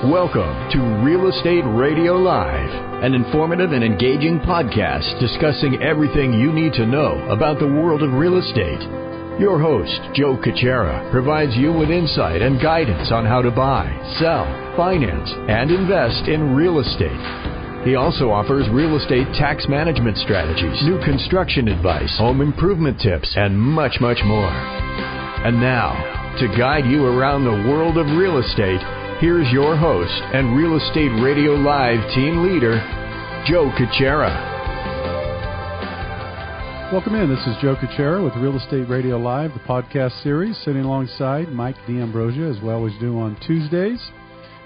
Welcome to Real Estate Radio Live, an informative and engaging podcast discussing everything you need to know about the world of real estate. Your host, 𝗘𝗀𝗓𝗏, provides you with insight and guidance on how to buy, sell, finance, and invest in real estate. He also offers real estate tax management strategies, new construction advice, home improvement tips, and much, much more. And now, to guide you around the world of real estate, here's your host and Real Estate Radio Live team leader, 𝗘𝗀𝗓𝗏. Welcome in. This is 𝗘𝗀𝗓𝗏 with Real Estate Radio Live, the podcast series, sitting alongside 𝗥𝗲𝗎𝗡𝗡𝗘, as we always do on Tuesdays.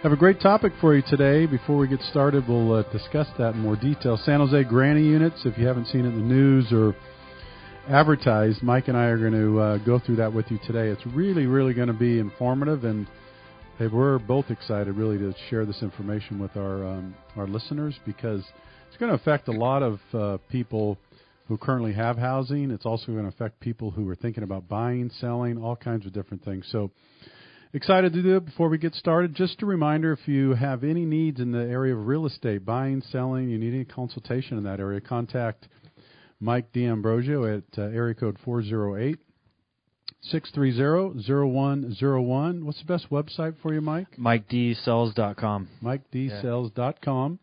Have a great topic for you today. Before we get started, we'll discuss that in more detail. San Jose granny units, if you haven't seen it in the news or advertised, Mike and I are going to go through that with you today. It's really, really going to be informative, and we're both excited really to share this information with our listeners, because it's going to affect a lot of people who currently have housing. It's also going to affect people who are thinking about buying, selling, all kinds of different things. So excited to do it. Before we get started, just a reminder, if you have any needs in the area of real estate, buying, selling, you need any consultation in that area, contact 𝗥𝗲𝗎𝗡𝗡 at area code 408-630-0101. What's the best website for you, Mike? 𝗥𝗲𝗋𝗚𝗏s.com. 𝗥𝗲𝗋𝗚𝗏s.com.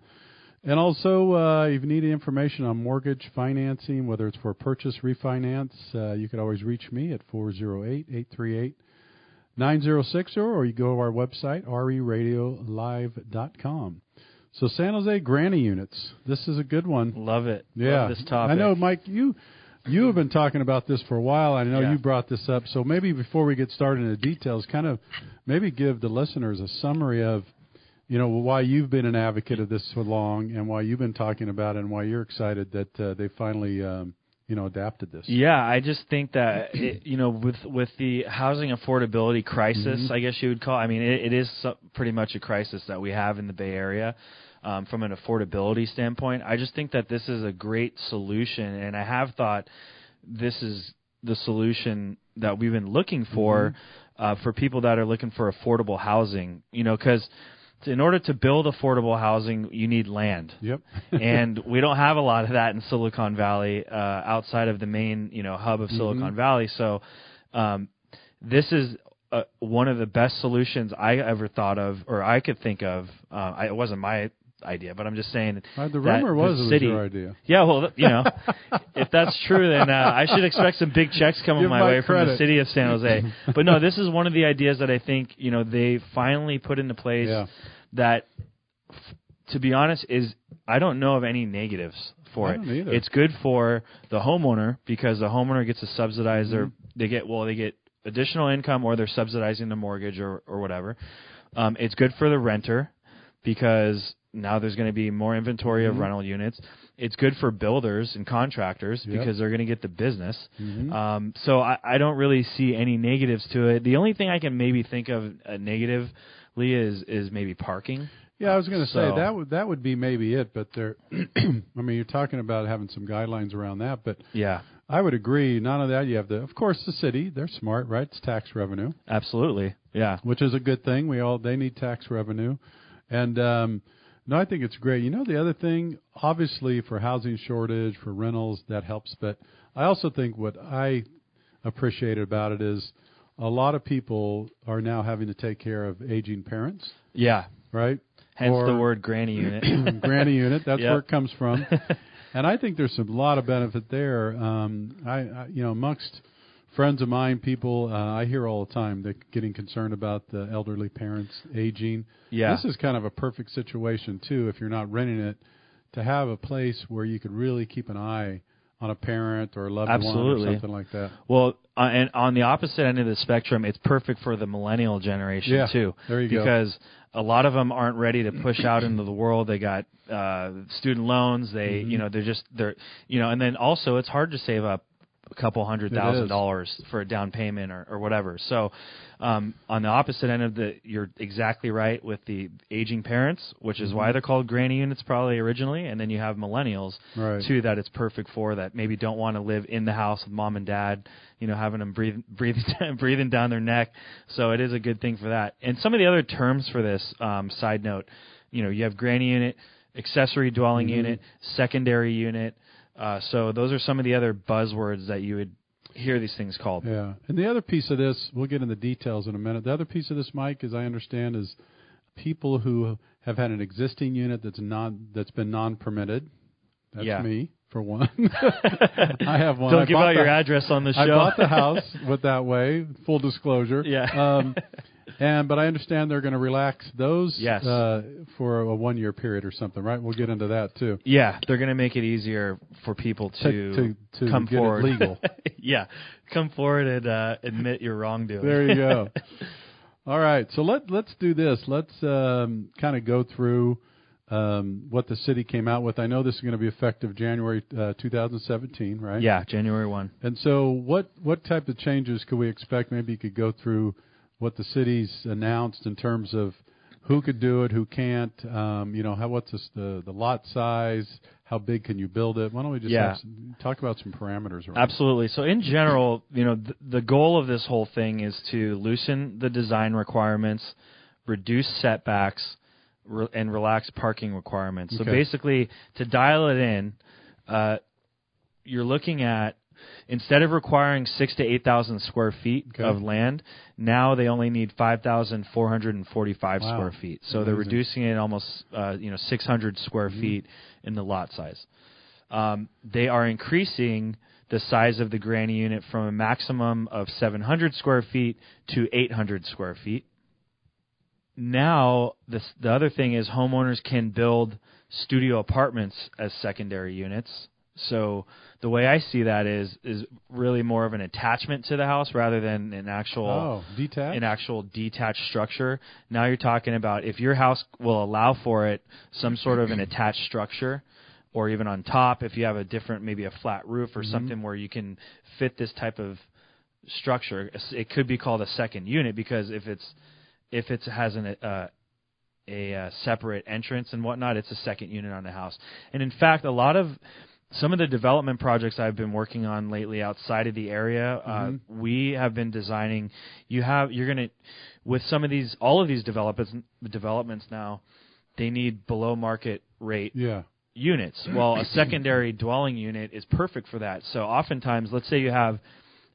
And also, if you need any information on mortgage financing, whether it's for purchase, refinance, you can always reach me at 408-838-9060, or you go to our website, 𝗪radiolive.com. So San Jose granny units. This is a good one. Love it. Yeah. Love this topic. I know, Mike, you have been talking about this for a while. I know you brought this up. So maybe before we get started in the details, kind of maybe give the listeners a summary of, why you've been an advocate of this so long, and why you've been talking about it, and why you're excited that they finally, adapted this. Yeah, I just think that, with the housing affordability crisis, I guess you would call it, it is pretty much a crisis that we have in the Bay Area. From an affordability standpoint, I just think that this is a great solution, and I have thought this is the solution that we've been looking for people that are looking for affordable housing, because in order to build affordable housing, you need land. Yep. And we don't have a lot of that in Silicon Valley, outside of the main, hub of Silicon Valley. So this is one of the best solutions I ever thought of, or I could think of. It wasn't my idea, but I'm just saying the rumor was it was your idea. Yeah, well, if that's true, then I should expect some big checks coming my way from the city of San Jose. But no, this is one of the ideas that I think they finally put into place. That, to be honest, I don't know of any negatives for it. I don't either. It's good for the homeowner, because the homeowner gets to subsidize they get additional income, or they're subsidizing the mortgage or whatever. It's good for the renter, because now there's going to be more inventory of rental units. It's good for builders and contractors, because they're going to get the business. So I don't really see any negatives to it. The only thing I can maybe think of negatively is maybe parking. Yeah, I was going to say that would be maybe it, but there, you're talking about having some guidelines around that, but I would agree. None of that. You have of course, the city. They're smart, right? It's tax revenue. Absolutely, yeah. Which is a good thing. They need tax revenue, and no, I think it's great. The other thing, obviously, for housing shortage, for rentals, that helps. But I also think what I appreciated about it is a lot of people are now having to take care of aging parents. Yeah. Right? Hence the word granny unit. Granny unit. That's where it comes from. And I think there's a lot of benefit there. Amongst friends of mine, people I hear all the time, they're getting concerned about the elderly parents aging. Yeah. This is kind of a perfect situation, too, if you're not renting it, to have a place where you could really keep an eye on a parent or a loved one or something like that. Well, and on the opposite end of the spectrum, it's perfect for the millennial generation, too. There you go. Because a lot of them aren't ready to push out into the world. They got student loans. They, and then also it's hard to save up a couple $100,000 for a down payment or whatever. So on the opposite end of you're exactly right with the aging parents, which is why they're called granny units probably originally, and then you have millennials too that it's perfect for, that maybe don't want to live in the house with mom and dad, having them breathing down their neck. So it is a good thing for that. And some of the other terms for this, side note, you have granny unit, accessory dwelling unit, secondary unit. So those are some of the other buzzwords that you would hear these things called. Yeah. And the other piece of this, we'll get into details in a minute. The other piece of this, Mike, as I understand, is people who have had an existing unit that's been non-permitted. That's me, for one. I have one. Don't give out your address on the show. I bought the house with that way, full disclosure. Yeah. But I understand they're going to relax those yes. For a 1-year period or something, right? We'll get into that too. Yeah, they're going to make it easier for people to come get forward. It legal. Yeah, come forward and admit your wrongdoing. There you go. All right, so let's do this. Let's kind of go through what the city came out with. I know this is going to be effective January 2017, right? Yeah, January 1. And so what type of changes could we expect? Maybe you could go through what the city's announced in terms of who could do it, who can't, what's the lot size, how big can you build it? Why don't we just talk about some parameters around Absolutely. So in general, the goal of this whole thing is to loosen the design requirements, reduce setbacks, and relax parking requirements. So basically, to dial it in, you're looking at, instead of requiring 6,000 to 8,000 square feet of land, now they only need 5,445 square feet. So Amazing. They're reducing it almost 600 square feet in the lot size. They are increasing the size of the granny unit from a maximum of 700 square feet to 800 square feet. Now, the other thing is homeowners can build studio apartments as secondary units. So the way I see that is really more of an attachment to the house rather than an actual detached structure. Now you're talking about, if your house will allow for it, some sort of an attached structure, or even on top, if you have maybe a flat roof or something where you can fit this type of structure. It could be called a second unit, because if it has a separate entrance and whatnot, it's a second unit on the house. And in fact, some of the development projects I've been working on lately outside of the area, we have been designing. With all of these developments now, they need below market rate units. Well, a secondary dwelling unit is perfect for that. So oftentimes, let's say you have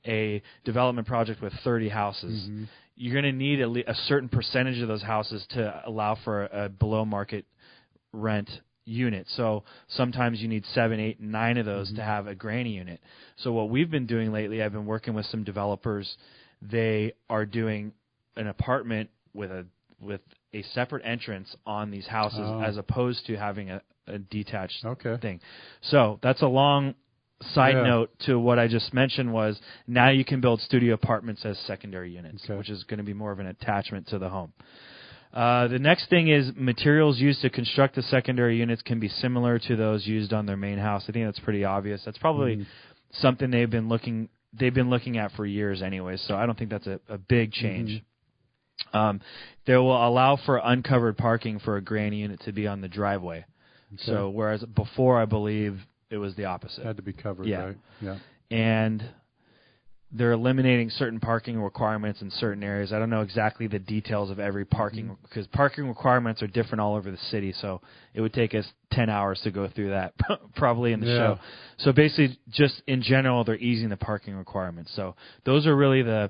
a development project with 30 houses. You're going to need a certain percentage of those houses to allow for a below market rent unit. So sometimes you need 7, 8, 9 of those to have a granny unit. So what we've been doing lately, I've been working with some developers. They are doing an apartment with a separate entrance on these houses, as opposed to having a detached thing. So that's a long side note to what I just mentioned, was now you can build studio apartments as secondary units, which is going to be more of an attachment to the home. The next thing is materials used to construct the secondary units can be similar to those used on their main house. I think that's pretty obvious. That's probably something they've been looking at for years anyway, so I don't think that's a big change. They will allow for uncovered parking for a granny unit to be on the driveway. So whereas before, I believe it was the opposite. Had to be covered, right? Yeah. And they're eliminating certain parking requirements in certain areas. I don't know exactly the details of every parking, because parking requirements are different all over the city, so it would take us 10 hours to go through that probably in the show. So basically, just in general, they're easing the parking requirements. So those are really the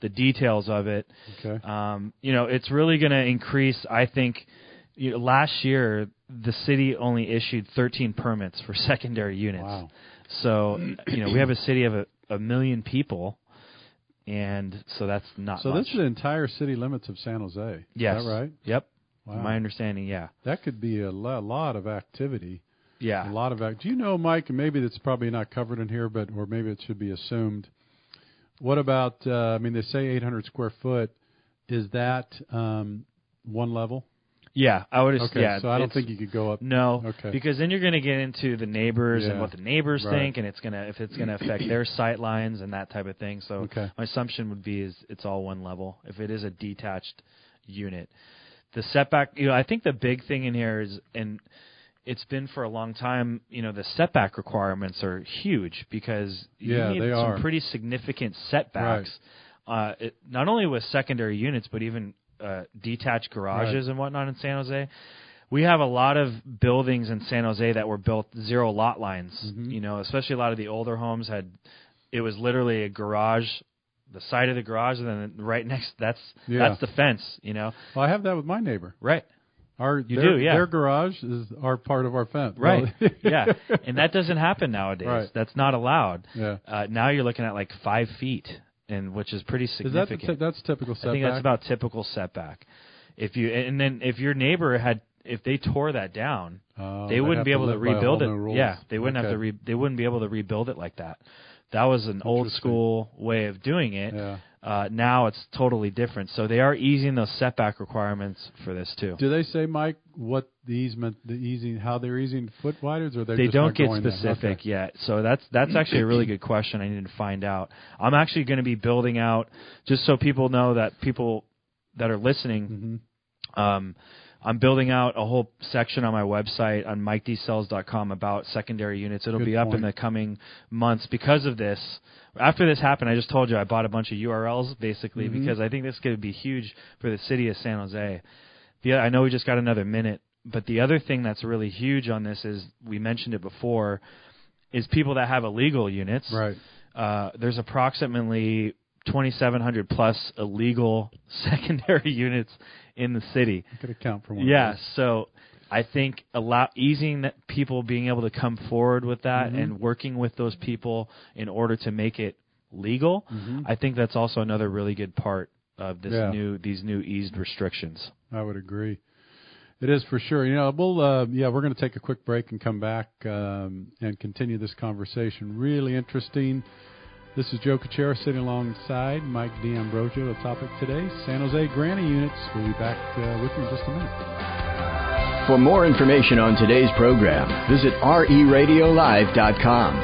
details of it. It's really going to increase, I think. Last year, the city only issued 13 permits for secondary units. Wow. So, we have a city of a million people, and so that's not So much. this is the entire city limits of San Jose. Yes. Is that right? Yep. Wow. My understanding, That could be a lot of activity. Yeah. A lot of Do you know, Mike, and maybe that's probably not covered in here, or maybe it should be assumed, what about, they say 800 square foot. Is that one level? Yeah, I would. Okay, yeah, so I don't think you could go up. No, okay, because then you're going to get into the neighbors and what the neighbors right. think, and if it's gonna affect their sight lines and that type of thing. So my assumption would be is it's all one level. If it is a detached unit, the setback. I think the big thing in here is, and it's been for a long time. The setback requirements are huge because you need some pretty significant setbacks. Right. Not only with secondary units, but even detached garages and whatnot in San Jose. We have a lot of buildings in San Jose that were built zero lot lines. Especially a lot of the older homes it was literally a garage, the side of the garage, and then right next that's the fence. Well, I have that with my neighbor. Right. Their garage is part of our fence. Right. Yeah. And that doesn't happen nowadays. Right. That's not allowed. Yeah. Now you're looking at like 5 feet. Which is pretty significant. Is that's typical setback? I think that's about typical setback. If your neighbor if they tore that down, they wouldn't be able to rebuild it. Yeah, they wouldn't have to. They wouldn't be able to rebuild it like that. That was an old school way of doing it. Yeah. Now it's totally different. So they are easing those setback requirements for this too. Do they say, Mike, what how they're easing foot wides, or they don't get specific yet? So that's actually a really good question. I need to find out. I'm actually going to be building out, just so people know, that people that are listening. I'm building out a whole section on my website on 𝗥𝗲𝗋𝗧.com about secondary units. It'll be up in the coming months because of this. After this happened, I just told you I bought a bunch of URLs basically because I think this is going to be huge for the city of San Jose. I know we just got another minute, but the other thing that's really huge on this is, we mentioned it before, is people that have illegal units. Right. There's approximately 2,700 plus illegal secondary units in the city. I could account for one. Yeah, so I think easing people being able to come forward with that and working with those people in order to make it legal, I think that's also another really good part of these new eased restrictions. I would agree. It is for sure. We're going to take a quick break and come back and continue this conversation. Really interesting. This is 𝗘𝗀𝗁𝗘 sitting alongside Mike 𝗘𝗀𝗡𝗡𝗘. The topic today, San Jose granny units. We'll be back with you in just a minute. For more information on today's program, visit RERadiolive.com.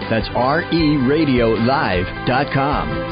That's RERadiolive.com.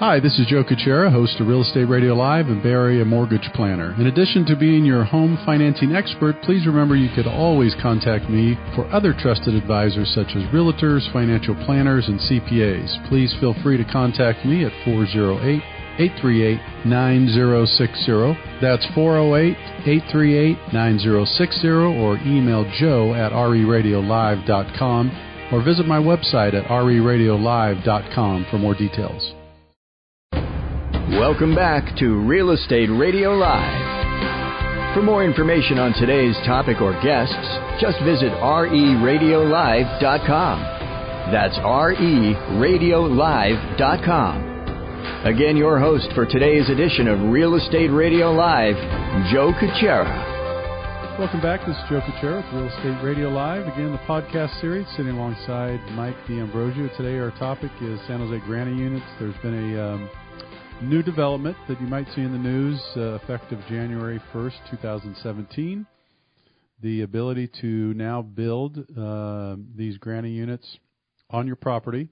Hi, this is 𝗘𝗀𝗁𝗘, host of Real Estate Radio Live and Bay Area Mortgage Planner. In addition to being your home financing expert, please remember you could always contact me for other trusted advisors such as realtors, financial planners, and CPAs. Please feel free to contact me at 408-838-9060. That's 408-838-9060, or email joe@RERadiolive.com, or visit my website at RERadiolive.com for more details. Welcome back to Real Estate Radio Live. For more information on today's topic or guests, just visit RERadiolive.com. That's RERadiolive.com. Again, your host for today's edition of Real Estate Radio Live, 𝗘𝗀𝗁𝗘. Welcome back. This is 𝗘𝗀𝗁𝗘 with Real Estate Radio Live. Again, the podcast series, sitting alongside Mike 𝗘𝗀𝗡𝗡𝗘. Today, our topic is San Jose granny units. There's been a new development that you might see in the news effective January 1st, 2017. The ability to now build these granny units on your property.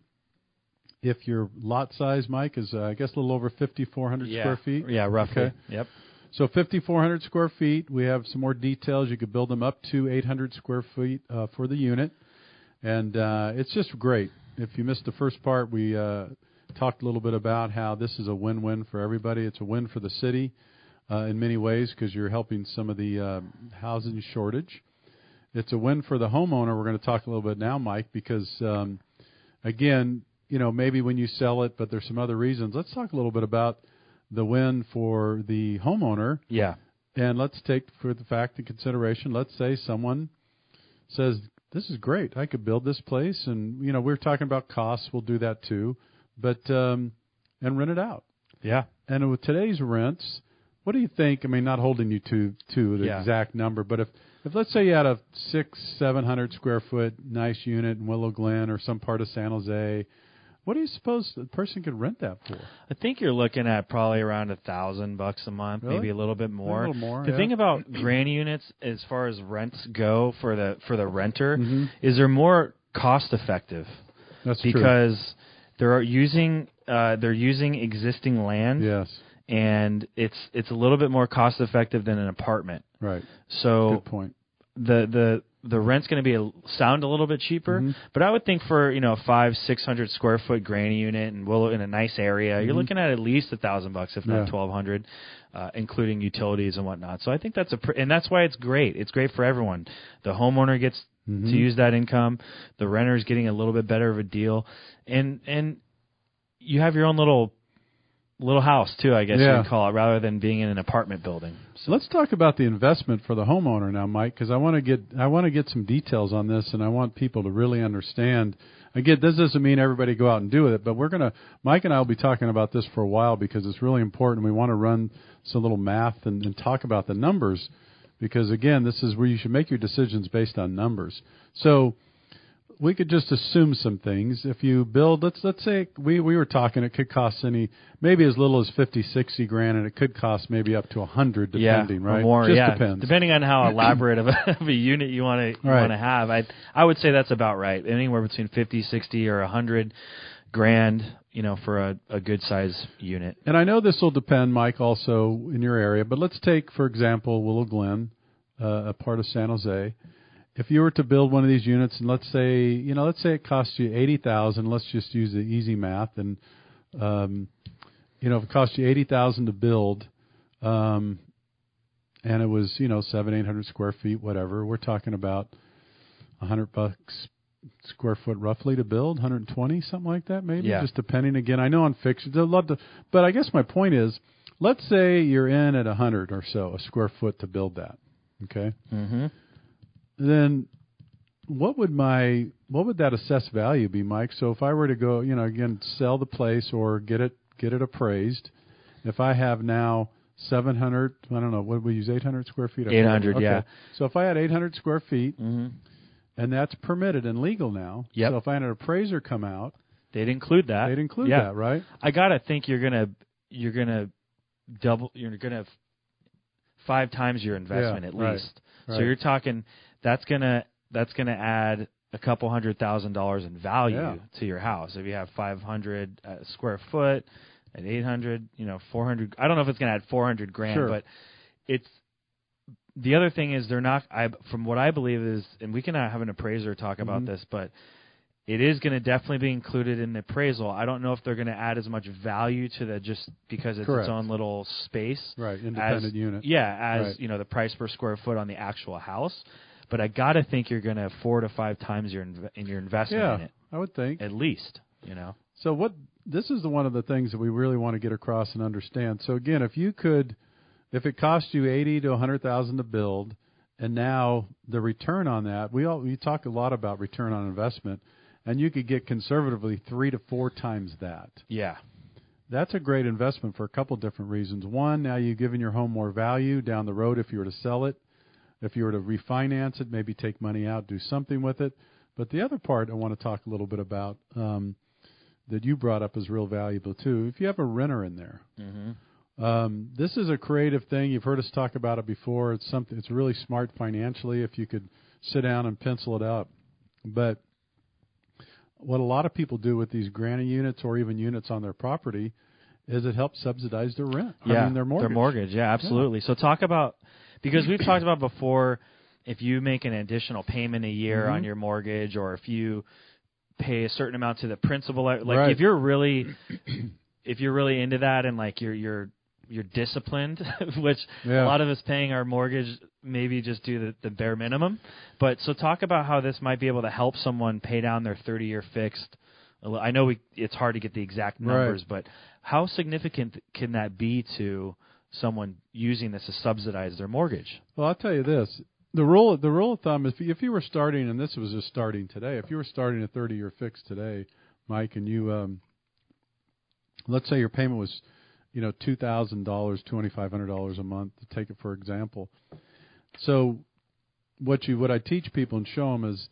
If your lot size, Mike, is, I guess, a little over 5,400 square feet. Yeah, roughly. Okay. Yep. So 5,400 square feet. We have some more details. You could build them up to 800 square feet for the unit. And it's just great. If you missed the first part, we talked a little bit about how this is a win-win for everybody. It's a win for the city in many ways because you're helping some of the housing shortage. It's a win for the homeowner. We're going to talk a little bit now, Mike, because, again, maybe when you sell it, but there's some other reasons. Let's talk a little bit about the win for the homeowner. Yeah. And let's take for the fact in consideration, let's say someone says, this is great. I could build this place. And, we're talking about costs. We'll do that too. But and rent it out. Yeah. And with today's rents, what do you think? I mean, not holding you to the exact number, but if If let's say you had a 600-700 square foot nice unit in Willow Glen or some part of San Jose, what do you suppose the person could rent that for? I think you're looking at probably around $1,000 a month, really? maybe a little bit more. A little more. The thing about granny units, as far as rents go for the renter, mm-hmm. is they're more cost effective. That's because true. they're using existing land. Yes. And it's a little bit more cost effective than an apartment. Right. So good point. The rent's going to sound a little bit cheaper, mm-hmm. but I would think for 500-600 square foot granny unit and in a nice area, mm-hmm. you're looking at least $1,000, if not $1,200, including utilities and whatnot. So I think and that's why it's great. It's great for everyone. The homeowner gets mm-hmm. to use that income. The renter is getting a little bit better of a deal, and you have your own little house too, I guess you would call it, rather than being in an apartment building. So let's talk about the investment for the homeowner now, Mike, because I want to get some details on this, and I want people to really understand. Again, this doesn't mean everybody go out and do it, but Mike and I will be talking about this for a while because it's really important. We want to run some little math and talk about the numbers because, again, this is where you should make your decisions based on numbers. So we could just assume some things. If you build, let's say we were talking, it could cost maybe as little as $50-$60 grand, and it could cost maybe up to $100, depending, right? Or more, just depends, depending on how elaborate of a unit you want to have. I would say that's about right. Anywhere between 50, 60, or 100 grand, for a good size unit. And I know this will depend, Mike, also in your area. But let's take, for example, Willow Glen, a part of San Jose. If you were to build one of these units, and let's say it costs you $80,000. Let's just use the easy math, and if it cost you $80,000 to build, and it was 700-800 square feet, whatever, we're talking about $100 square foot roughly to build, 120, something like that, maybe. Just depending. Again, I know on fixtures, I'd love to, but I guess my point is, let's say you're in at 100 or so a square foot to build that. Okay. Mm-hmm. Then what would that assessed value be, Mike? So if I were to go, again, sell the place or get it appraised, if I have now 700, I don't know, what we use, 800 square feet? 800, okay. yeah. So if I had 800 square feet, mm-hmm. and that's permitted and legal now, so if I had an appraiser come out, they'd include that. They'd include that, right? I gotta think you're gonna double. You're gonna have 5 times your investment at least. Right. So you're talking. That's gonna add a couple $100,000 in value to your house. If you have 500 square foot at 800, 400. I don't know if it's gonna add 400 grand, but it's the other thing is they're not. From what I believe is, and we can have an appraiser talk about this, but it is going to definitely be included in the appraisal. I don't know if they're going to add as much value to that just because it's its own little space, independent unit. As the price per square foot on the actual house. But I got to think you're going to 4 to 5 times your investment in it. I would think at least. So this is one of the things that we really want to get across and understand. So again, if it cost you $80,000 to $100,000 to build, and now the return on that, we talk a lot about return on investment, and you could get conservatively 3 to 4 times that. Yeah. That's a great investment for a couple different reasons. One, now you've given your home more value down the road if you were to sell it. If you were to refinance it, maybe take money out, do something with it. But the other part I want to talk a little bit about that you brought up is real valuable too. If you have a renter in there, this is a creative thing. You've heard us talk about it before. It's really smart financially if you could sit down and pencil it out. But what a lot of people do with these granny units or even units on their property is it helps subsidize their rent. Their mortgage. Their mortgage, absolutely. Yeah. So talk about, because we've talked about before, if you make an additional payment a year on your mortgage, or if you pay a certain amount to the principal, like if you're really into that and like you're disciplined, which a lot of us paying our mortgage maybe just do the bare minimum. But so talk about how this might be able to help someone pay down their 30-year fixed. I know it's hard to get the exact numbers, but how significant can that be to someone using this to subsidize their mortgage? Well, I'll tell you this. The rule of thumb is if you were starting, and this was just starting today, if you were starting a 30-year fix today, Mike, and you, let's say your payment was, $2,000, $2,500 a month, to take it for example. So what I teach people and show them is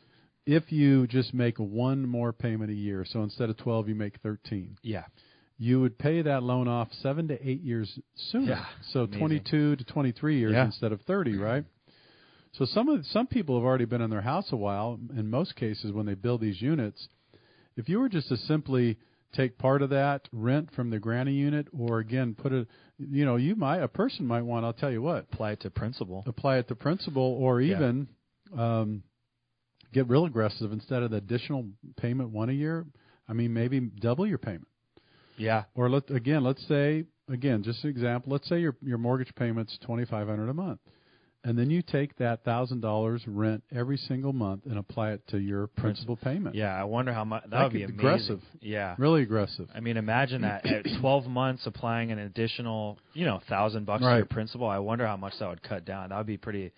if you just make one more payment a year, so instead of 12 you make 13. Yeah. You would pay that loan off 7 to 8 years sooner. Yeah, so amazing. 22 to 23 years Yeah. instead of 30, right? So some people have already been in their house a while. In most cases, when they build these units, if you were just to simply take part of that rent from the granny unit, or again put it, a person might want. I'll tell you what, apply it to principal, or even get real aggressive instead of the additional payment one a year. I mean, maybe double your payment. Yeah. Or let's say just an example. Let's say your mortgage payment's $2,500 a month, and then you take that $1,000 rent every single month and apply it to your principal payment. Yeah, I wonder how much that would be amazing. Aggressive. Yeah, really aggressive. I mean, imagine that at 12 months applying an additional, $1,000 to your principal. I wonder how much that would cut down. That would be pretty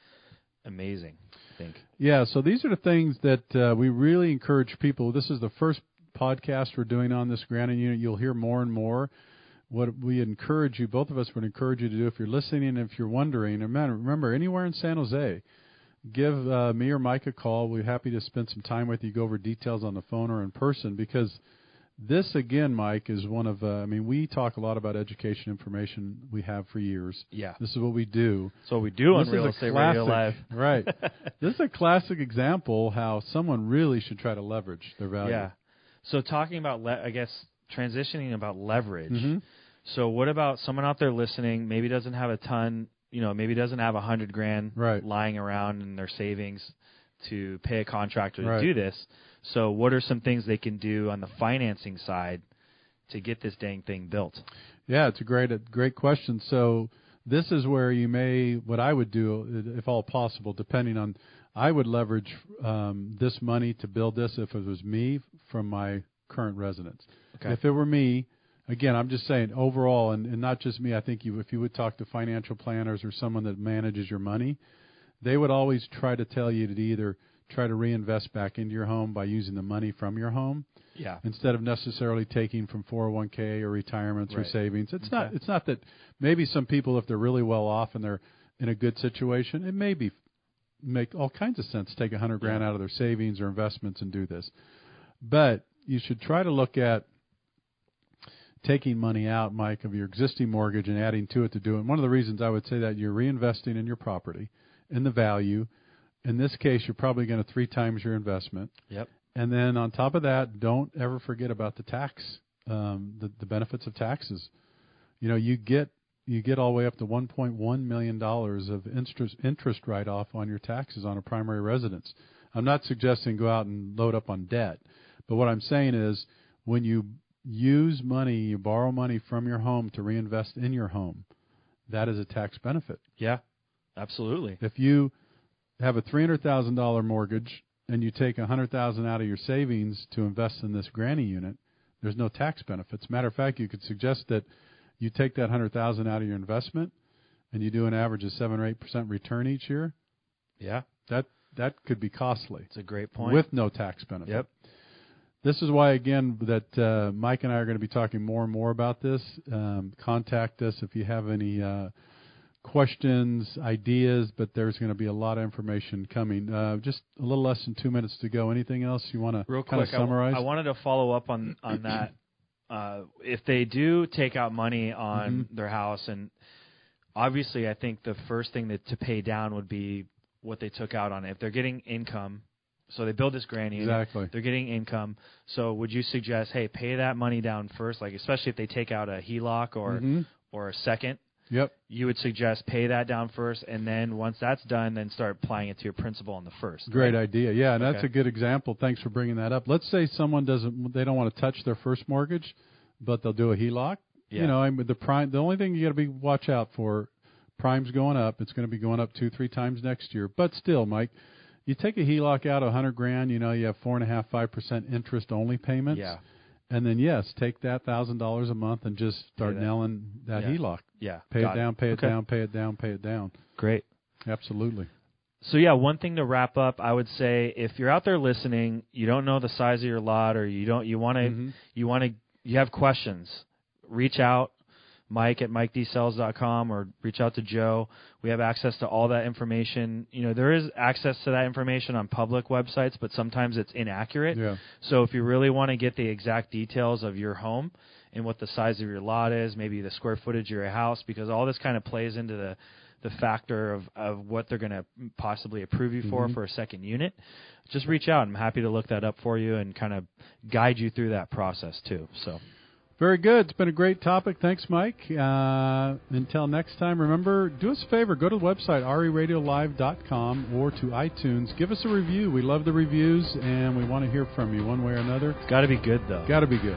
amazing, I think. Yeah. So these are the things that we really encourage people. This is the first podcast we're doing on this granny unit. You'll hear more and more. What we encourage you, both of us would encourage you to do, if you're listening and if you're wondering, and remember, anywhere in San Jose, give me or Mike a call. We're happy to spend some time with you, go over details on the phone or in person, because this, again, Mike, is one of, we talk a lot about education information we have for years. Yeah. This is what we do. So what we do on Real Estate Radio Live. Right. This is a classic example how someone really should try to leverage their value. Yeah. So talking about, transitioning about leverage. Mm-hmm. So what about someone out there listening, maybe doesn't have a ton, maybe doesn't have $100,000 lying around in their savings to pay a contractor to do this. So what are some things they can do on the financing side to get this dang thing built? Yeah, it's a great question. So this is where what I would do, if all possible, depending on, I would leverage this money to build this, if it was me, from my current residence. Okay. If it were me, again, I'm just saying overall, and not just me, I think if you would talk to financial planners or someone that manages your money, they would always try to tell you to either try to reinvest back into your home by using the money from your home, instead of necessarily taking from 401k or retirements or savings. It's not that maybe some people, if they're really well off and they're in a good situation, it may make all kinds of sense to take $100,000 out of their savings or investments and do this. But you should try to look at taking money out, Mike, of your existing mortgage and adding to it to do it. And one of the reasons I would say that, you're reinvesting in your property, in the value. In this case, you're probably going to 3 times your investment. Yep. And then on top of that, don't ever forget about the tax, the benefits of taxes. You get all the way up to $1.1 million of interest write-off on your taxes on a primary residence. I'm not suggesting go out and load up on debt, but what I'm saying is when you use money, you borrow money from your home to reinvest in your home, that is a tax benefit. Yeah, absolutely. If you have a $300,000 mortgage and you take $100,000 out of your savings to invest in this granny unit, there's no tax benefits. Matter of fact, you could suggest that you take that $100,000 out of your investment and you do an average of 7 or 8% return each year. Yeah, that could be costly. It's a great point. With no tax benefit. Yep. This is why, again, that Mike and I are going to be talking more and more about this. Contact us if you have any questions, ideas, but there's going to be a lot of information coming. Just a little less than 2 minutes to go. Anything else you want to kind of summarize? I wanted to follow up on that. If they do take out money on their house, and obviously I think the first thing to pay down would be what they took out on it. If they're getting income, so they build this granny unit, they're getting income. So would you suggest, hey, pay that money down first, like especially if they take out a HELOC or a second? Yep. You would suggest pay that down first, and then once that's done, then start applying it to your principal on the first. Great idea. Yeah, and that's a good example. Thanks for bringing that up. Let's say someone they don't want to touch their first mortgage, but they'll do a HELOC. Yeah. The only thing you got to watch out for, prime's going up. It's going to be going up 2-3 times next year. But still, Mike, you take a HELOC out of $100,000, you have 4.5-5% interest only payments. Yeah. And then, take that $1,000 a month and just start nailing that HELOC. Yeah. Pay it down, pay it down, pay it down, pay it down. Great. Absolutely. So, one thing to wrap up, I would say if you're out there listening, you don't know the size of your lot, or you have questions, reach out. Mike at 𝗥𝗲𝗋𝗚 or reach out to Joe. We have access to all that information. There is access to that information on public websites, but sometimes it's inaccurate. Yeah. So if you really want to get the exact details of your home and what the size of your lot is, maybe the square footage of your house, because all this kind of plays into the factor of what they're going to possibly approve you for a second unit, just reach out. I'm happy to look that up for you and kind of guide you through that process too. So. Very good. It's been a great topic. Thanks, Mike. Until next time, remember, do us a favor. Go to the website, 𝗬radiolive.com, or to iTunes. Give us a review. We love the reviews, and we want to hear from you one way or another. It's got to be good, though. Got to be good.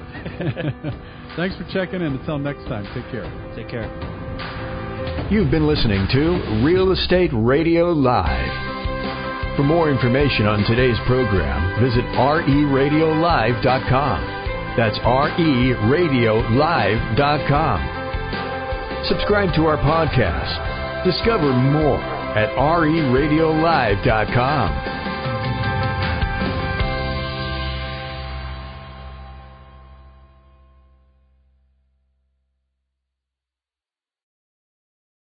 Thanks for checking in. Until next time, take care. Take care. You've been listening to Real Estate Radio Live. For more information on today's program, visit 𝗬radiolive.com. That's 𝗬radiolive.com. Subscribe to our podcast. Discover more at 𝗬radiolive.com.